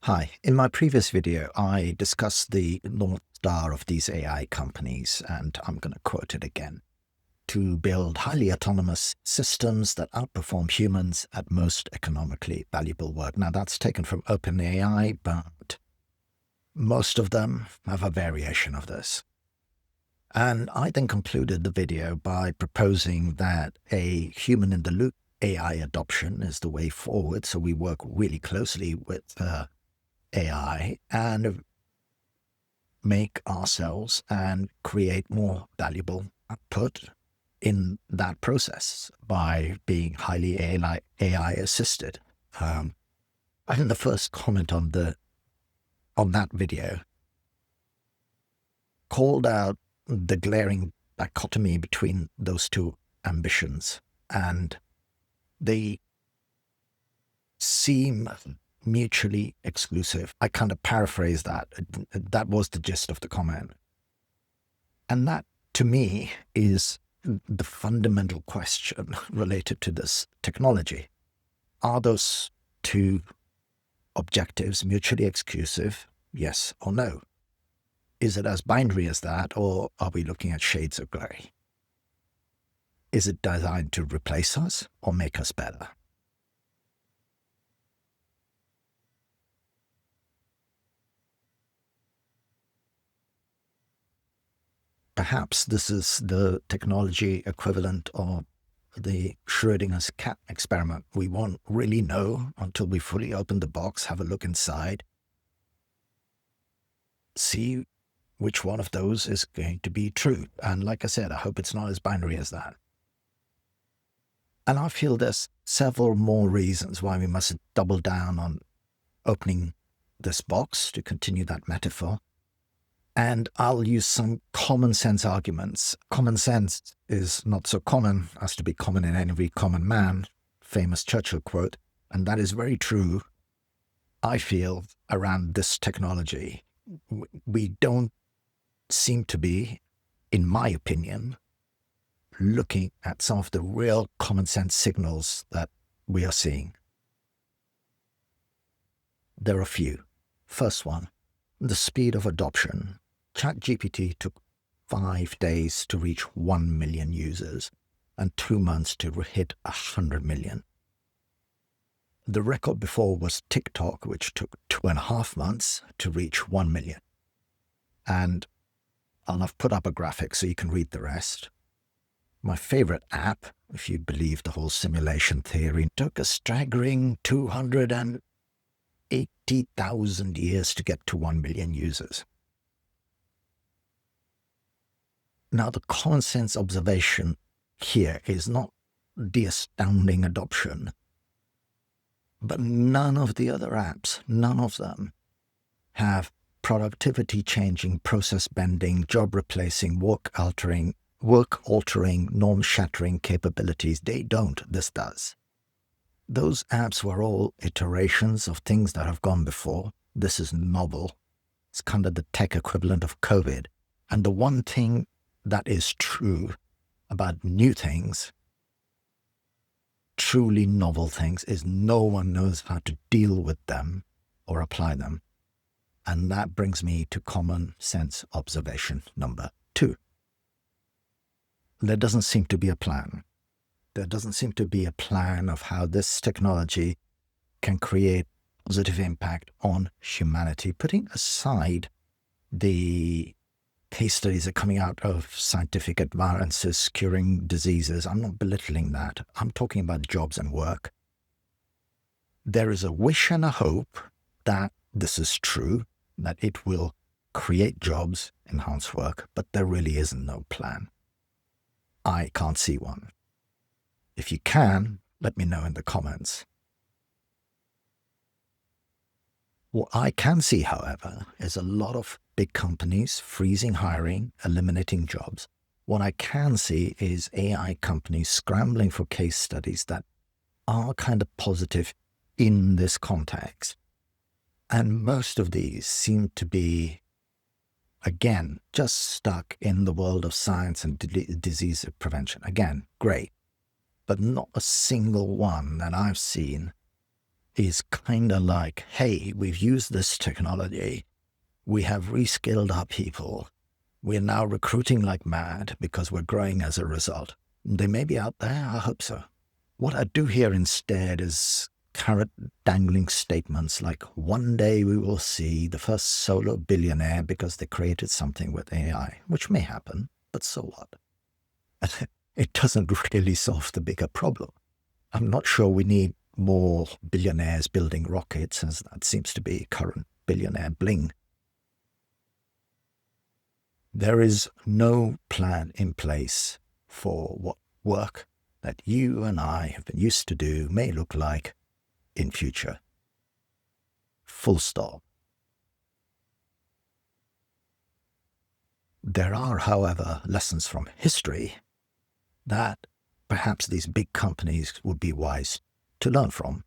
Hi. In my previous video, I discussed the North Star of these AI companies, and I'm going to quote it again. To build highly autonomous systems that outperform humans at most economically valuable work. Now, that's taken from OpenAI, but most of them have a variation of this. And I then concluded the video by proposing that a human-in-the-loop AI adoption is the way forward. So we work really closely with AI and make ourselves and create more valuable output in that process by being highly AI assisted. I think the first comment on that video called out the glaring dichotomy between those two ambitions, and they seem mutually exclusive. I kind of paraphrase that. That was the gist of the comment. And that, to me, is the fundamental question related to this technology. Are those two objectives mutually exclusive, yes or no? Is it as binary as that, or are we looking at shades of gray? Is it designed to replace us or make us better? Perhaps this is the technology equivalent of the Schrodinger's cat experiment. We won't really know until we fully open the box, have a look inside, see which one of those is going to be true. And like I said, I hope it's not as binary as that. And I feel there's several more reasons why we must double down on opening this box, to continue that metaphor. And I'll use some common sense arguments. Common sense is not so common as to be common in every common man, famous Churchill quote. And that is very true, I feel, around this technology. We don't seem to be, in my opinion, looking at some of the real common sense signals that we are seeing. There are a few. First one, the speed of adoption. ChatGPT took 5 days to reach 1 million users and 2 months to hit 100 million. The record before was TikTok, which took 2.5 months to reach 1 million. And I've put up a graphic so you can read the rest. My favorite app, if you believe the whole simulation theory, took a staggering 280,000 years to get to 1 million users. Now, the common sense observation here is not the astounding adoption, but none of the other apps, none of them have productivity changing, process bending, job replacing, work altering, norm shattering capabilities. They don't. This does. Those apps were all iterations of things that have gone before. This is novel. It's kind of the tech equivalent of COVID. And the one thing that is true about new things, truly novel things, is no one knows how to deal with them or apply them. And that brings me to common sense observation number 2. There doesn't seem to be a plan. There doesn't seem to be a plan of how this technology can create positive impact on humanity, putting aside the case studies are coming out of scientific advances curing diseases. I'm not belittling that. I'm talking about jobs and work. There is a wish and a hope that this is true, that it will create jobs, enhance work, but there really isn't no plan. I can't see one. If you can, let me know in the comments. What I can see, however, is a lot of big companies freezing hiring, eliminating jobs. What I can see is AI companies scrambling for case studies that are kind of positive in this context. And most of these seem to be, again, just stuck in the world of science and disease prevention. Again, great. But not a single one that I've seen is kind of like, hey, we've used this technology. We have reskilled our people. We're now recruiting like mad because we're growing as a result. They may be out there. I hope so. What I do here instead is carrot dangling statements like, one day we will see the first solo billionaire because they created something with AI, which may happen, but so what? It doesn't really solve the bigger problem. I'm not sure we need more billionaires building rockets, as that seems to be current billionaire bling. There is no plan in place for what work that you and I have been used to do may look like in future. Full stop. There are, however, lessons from history that perhaps these big companies would be wise to learn from.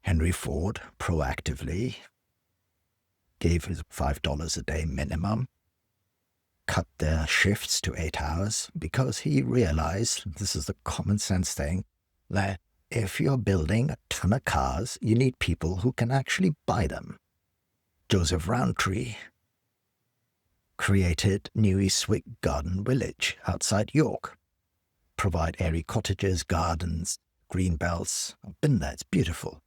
Henry Ford proactively gave his $5 a day minimum, cut their shifts to 8 hours, because he realized, this is the common sense thing, that if you're building a ton of cars, you need people who can actually buy them. Joseph Rowntree created New Eastwick Garden Village outside York. Provide airy cottages, gardens, green belts. I've been there, it's beautiful.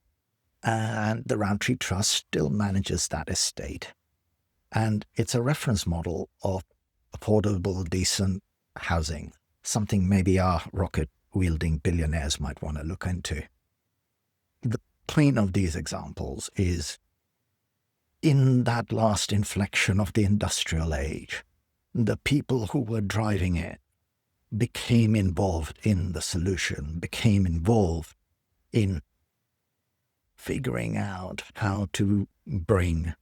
And the Rowntree Trust still manages that estate. And it's a reference model of affordable, decent housing, something maybe our rocket-wielding billionaires might want to look into. The point of these examples is, in that last inflection of the industrial age, the people who were driving it became involved in the solution, became involved in figuring out how to bring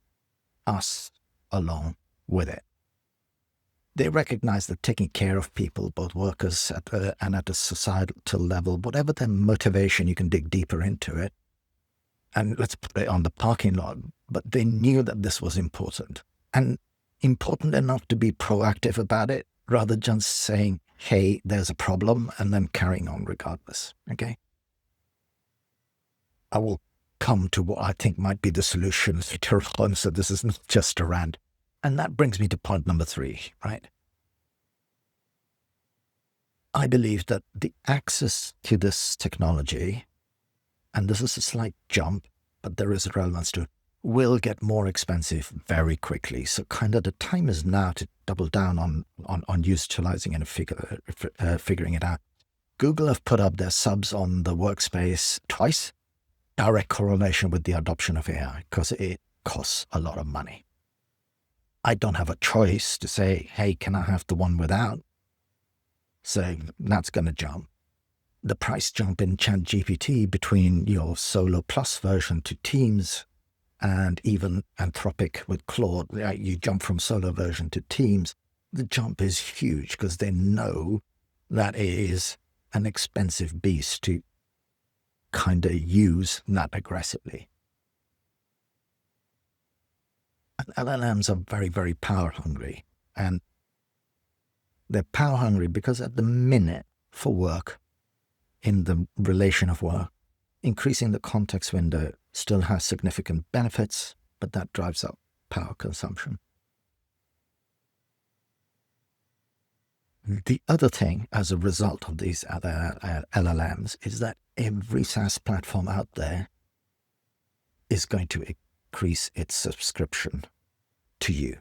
us along with it. They recognize that taking care of people, both workers and at a societal level, whatever their motivation, you can dig deeper into it. And let's put it on the parking lot. But they knew that this was important, and important enough to be proactive about it, rather than just saying, hey, there's a problem, and then carrying on regardless. Okay? I will come to what I think might be the solution later on, so this is not just a rant. And that brings me to point number 3, right? I believe that the access to this technology, and this is a slight jump, but there is a relevance to it, will get more expensive very quickly. So kind of the time is now to double down on utilizing and figuring it out. Google have put up their subs on the workspace twice. Direct correlation with the adoption of AI, because it costs a lot of money. I don't have a choice to say, hey, can I have the one without? So that's going to jump. The price jump in ChatGPT between your Solo Plus version to Teams, and even Anthropic with Claude, you jump from Solo version to Teams, the jump is huge because they know that it is an expensive beast to kind of use that aggressively. And LLMs are very, very power hungry. And they're power hungry because at the minute for work, in the relation of work, increasing the context window still has significant benefits, but that drives up power consumption. The other thing as a result of these other LLMs is that every SaaS platform out there is going to increase its subscription to you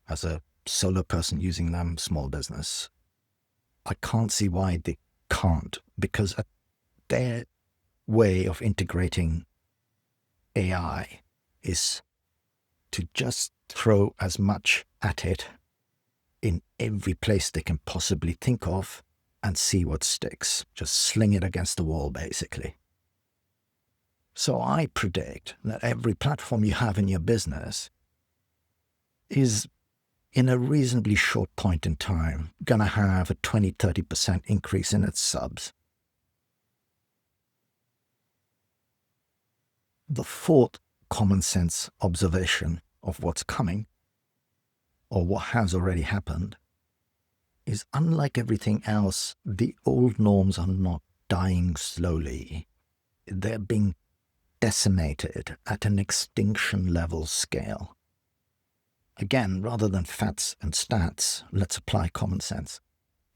as a solo person using them, small business. I can't see why they can't, because their way of integrating AI is to just throw as much at it in every place they can possibly think of and see what sticks. Just sling it against the wall, basically. So I predict that every platform you have in your business is, in a reasonably short point in time, going to have a 20-30% increase in its subs. The fourth common sense observation of what's coming, or what has already happened, is unlike everything else, the old norms are not dying slowly. They're being decimated at an extinction level scale. Again, rather than facts and stats, let's apply common sense.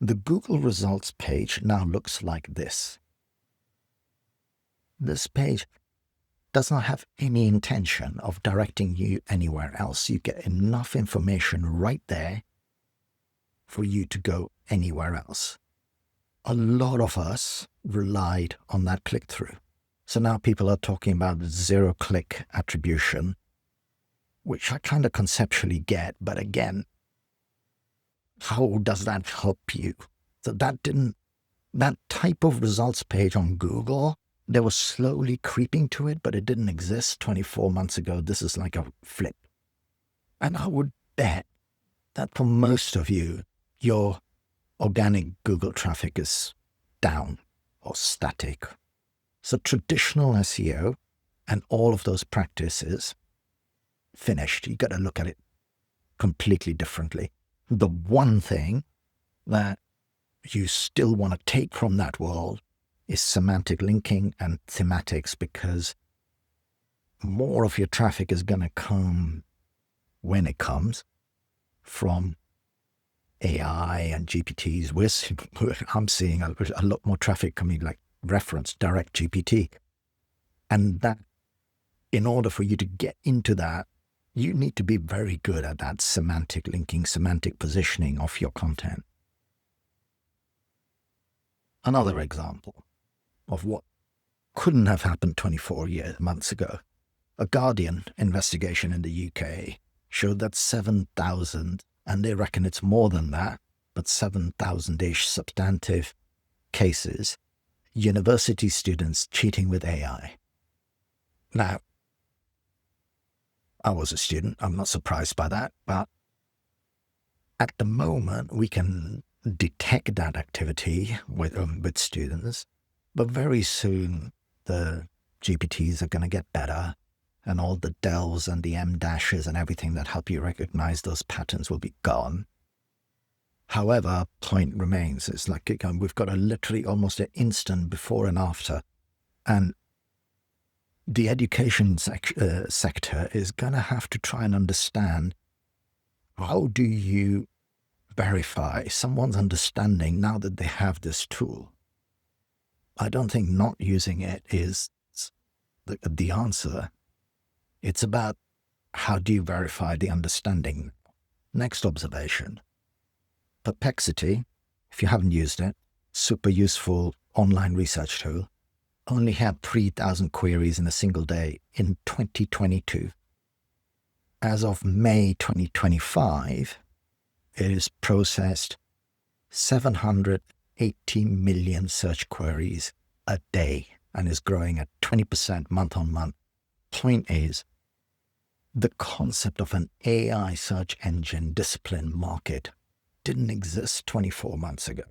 The Google results page now looks like this. This page does not have any intention of directing you anywhere else. You get enough information right there for you to go anywhere else. A lot of us relied on that click-through. So now people are talking about zero-click attribution, which I kind of conceptually get, but again, how does that help you? So that type of results page on Google, they were slowly creeping to it, but it didn't exist 24 months ago. This is like a flip. And I would bet that for most of you, your organic Google traffic is down or static. So traditional SEO and all of those practices, finished. You got to look at it completely differently. The one thing that you still want to take from that world is semantic linking and thematics, because more of your traffic is going to come, when it comes, from AI and GPTs. I'm seeing a lot more traffic coming like reference, direct GPT. And that, in order for you to get into that, you need to be very good at that semantic linking, semantic positioning of your content. Another example of what couldn't have happened 24 months ago. A Guardian investigation in the UK showed that 7,000, and they reckon it's more than that, but 7,000-ish substantive cases, university students cheating with AI. Now, I was a student, I'm not surprised by that, but at the moment we can detect that activity with students, but very soon the GPTs are going to get better, and all the DELs and the M-dashes and everything that help you recognize those patterns will be gone. However, point remains. It's like we've got a literally almost an instant before and after, and the education sector is going to have to try and understand, how do you verify someone's understanding now that they have this tool? I don't think not using it is the answer. It's about, how do you verify the understanding? Next observation. Perplexity, if you haven't used it, super useful online research tool, only had 3,000 queries in a single day in 2022. As of May 2025, it has processed 780 million search queries a day and is growing at 20% month on month. Point is, the concept of an AI search engine discipline market didn't exist 24 months ago.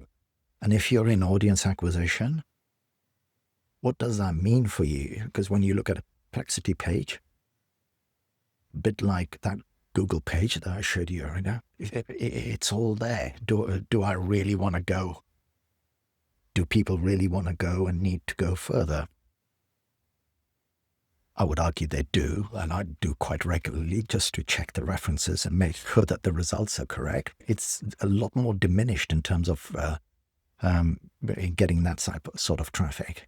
And if you're in audience acquisition, what does that mean for you? Because when you look at a Perplexity page, a bit like that Google page that I showed you earlier, it's all there. Do I really want to go? Do people really want to go and need to go further? I would argue they do, and I do quite regularly, just to check the references and make sure that the results are correct. It's a lot more diminished in terms of getting that sort of traffic.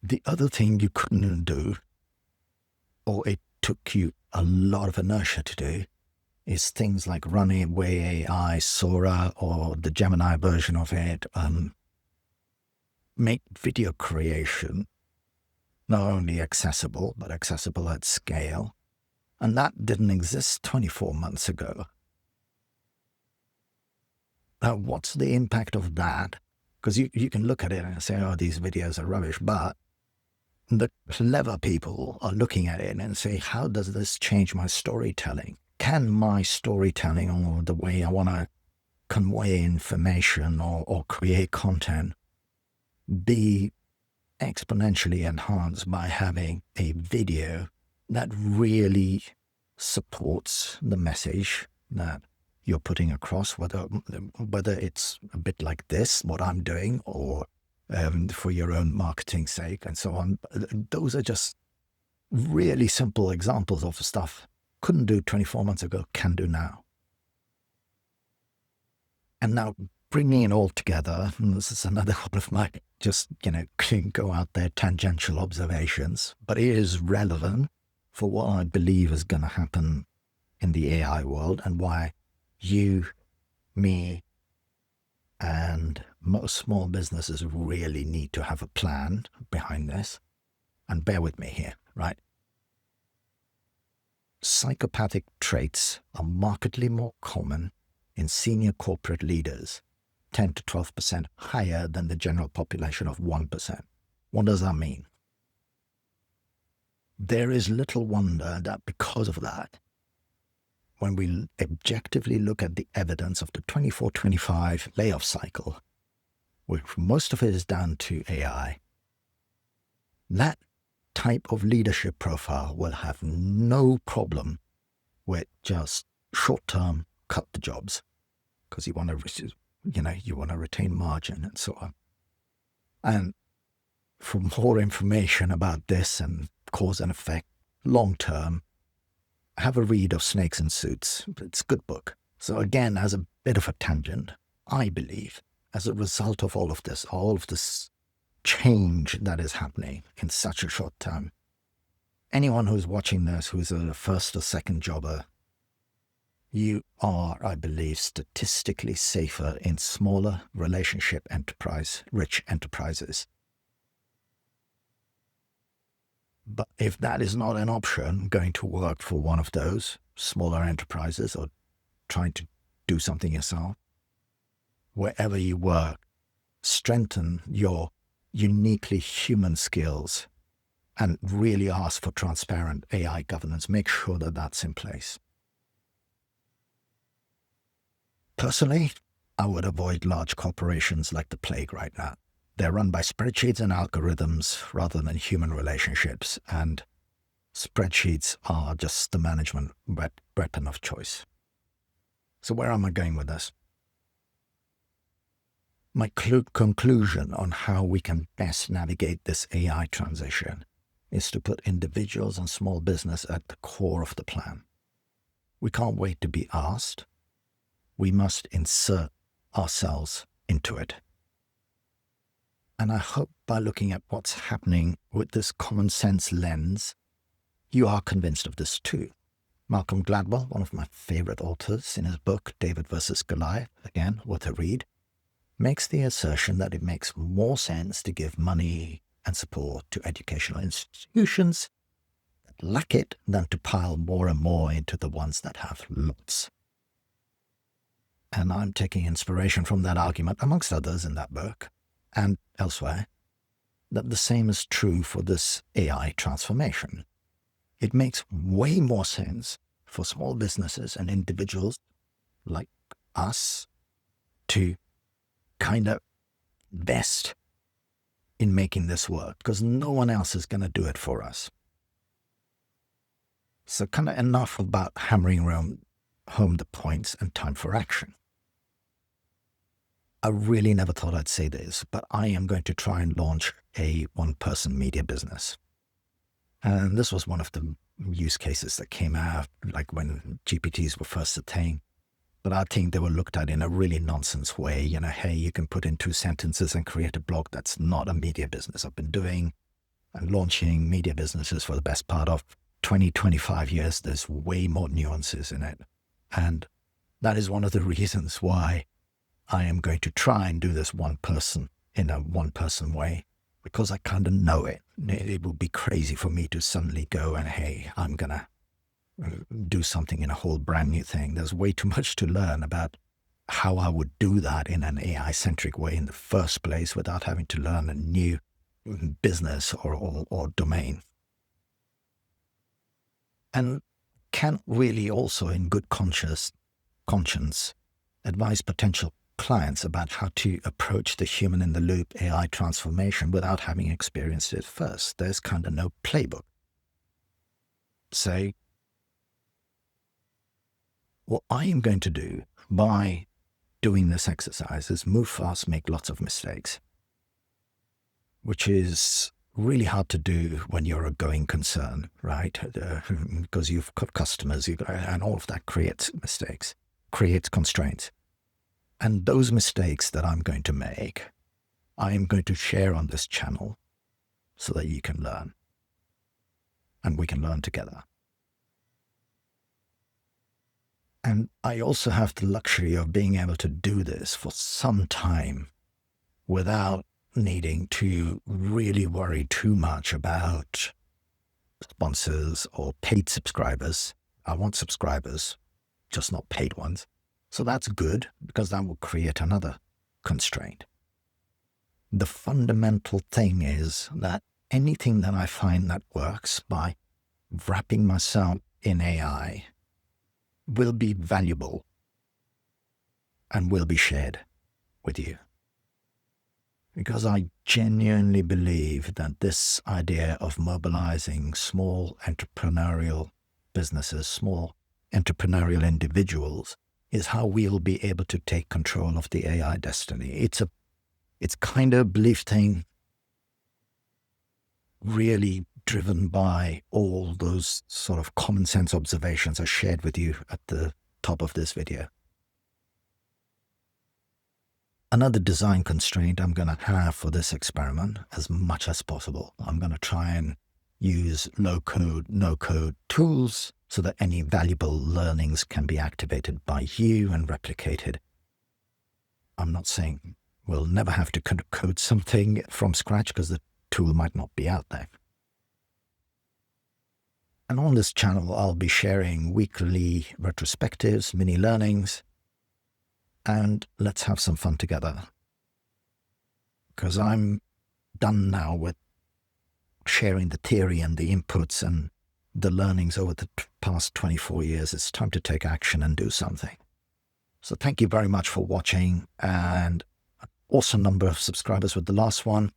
The other thing you couldn't do, or it took you a lot of inertia to do, is things like Runaway AI, Sora, or the Gemini version of it, make video creation not only accessible, but accessible at scale. And that didn't exist 24 months ago. Now, what's the impact of that? Because you can look at it and say, oh, these videos are rubbish, but the clever people are looking at it and say, how does this change my storytelling? Can my storytelling, or the way I want to convey information or create content, be exponentially enhanced by having a video that really supports the message that you're putting across, whether it's a bit like this, what I'm doing, or for your own marketing sake and so on. Those are just really simple examples of stuff couldn't do 24 months ago, can do now. And now bringing it all together, and this is another one of my just, go out there tangential observations, but it is relevant for what I believe is going to happen in the AI world and why you, me, and most small businesses really need to have a plan behind this. And bear with me here, right? Psychopathic traits are markedly more common in senior corporate leaders, 10 to 12% higher than the general population of 1%. What does that mean? There is little wonder that because of that, when we objectively look at the evidence of the 24-25 layoff cycle, which most of it is down to AI, that type of leadership profile will have no problem with just short-term cut the jobs because you want to retain margin and so on. And for more information about this and cause and effect long-term, have a read of Snakes and Suits. It's a good book. So again, as a bit of a tangent, I believe as a result of all of this change that is happening in such a short time, anyone who's watching this who's a first or second jobber, you are, I believe, statistically safer in smaller relationship rich enterprises. But if that is not an option, going to work for one of those smaller enterprises or trying to do something yourself, wherever you work, strengthen your uniquely human skills and really ask for transparent AI governance. Make sure that that's in place. Personally, I would avoid large corporations like the plague right now. They're run by spreadsheets and algorithms rather than human relationships, and spreadsheets are just the management weapon of choice. So where am I going with this? My conclusion on how we can best navigate this AI transition is to put individuals and small business at the core of the plan. We can't wait to be asked. We must insert ourselves into it. And I hope by looking at what's happening with this common sense lens, you are convinced of this too. Malcolm Gladwell, one of my favorite authors, in his book, David versus Goliath, again, worth a read, makes the assertion that it makes more sense to give money and support to educational institutions that lack it than to pile more and more into the ones that have lots. And I'm taking inspiration from that argument, amongst others in that book and elsewhere, that the same is true for this AI transformation. It makes way more sense for small businesses and individuals like us to kind of invest in making this work because no one else is going to do it for us. So kind of enough about hammering home the points and time for action. I really never thought I'd say this, but I am going to try and launch a one-person media business. And this was one of the use cases that came out, like when GPTs were first a thing. But I think they were looked at in a really nonsense way. Hey, you can put in 2 sentences and create a blog. That's not a media business. I've been doing and launching media businesses for the best part of 20, 25 years. There's way more nuances in it. And that is one of the reasons why I am going to try and do this in a one-person way, because I kind of know it. It would be crazy for me to suddenly go and, hey, I'm going to do something in a whole brand new thing. There's way too much to learn about how I would do that in an AI-centric way in the first place without having to learn a new business or domain. And can really also, in good conscience, advise potential clients about how to approach the human-in-the-loop AI transformation without having experienced it first. There's kind of no playbook. So what I am going to do by doing this exercise is move fast, make lots of mistakes. which is really hard to do when you're a going concern, right? Because you've got customers, and all of that creates mistakes, creates constraints. And those mistakes that I'm going to make, I am going to share on this channel so that you can learn. And we can learn together. And I also have the luxury of being able to do this for some time without needing to really worry too much about sponsors or paid subscribers. I want subscribers, just not paid ones. So that's good, because that will create another constraint. The fundamental thing is that anything that I find that works by wrapping myself in AI will be valuable and will be shared with you. Because I genuinely believe that this idea of mobilizing small entrepreneurial businesses, small entrepreneurial individuals, is how we'll be able to take control of the AI destiny. It's kind of a belief thing, really driven by all those sort of common sense observations I shared with you at the top of this video. Another design constraint I'm going to have for this experiment, as much as possible, I'm going to try and use low-code, no-code tools so that any valuable learnings can be activated by you and replicated. I'm not saying we'll never have to code something from scratch, because the tool might not be out there. And on this channel, I'll be sharing weekly retrospectives, mini learnings, and let's have some fun together. Because I'm done now with sharing the theory and the inputs and the learnings over the past 24 years. It's time to take action and do something. So thank you very much for watching, and an awesome number of subscribers with the last one.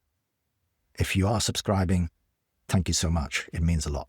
If you are subscribing, thank you so much. It means a lot.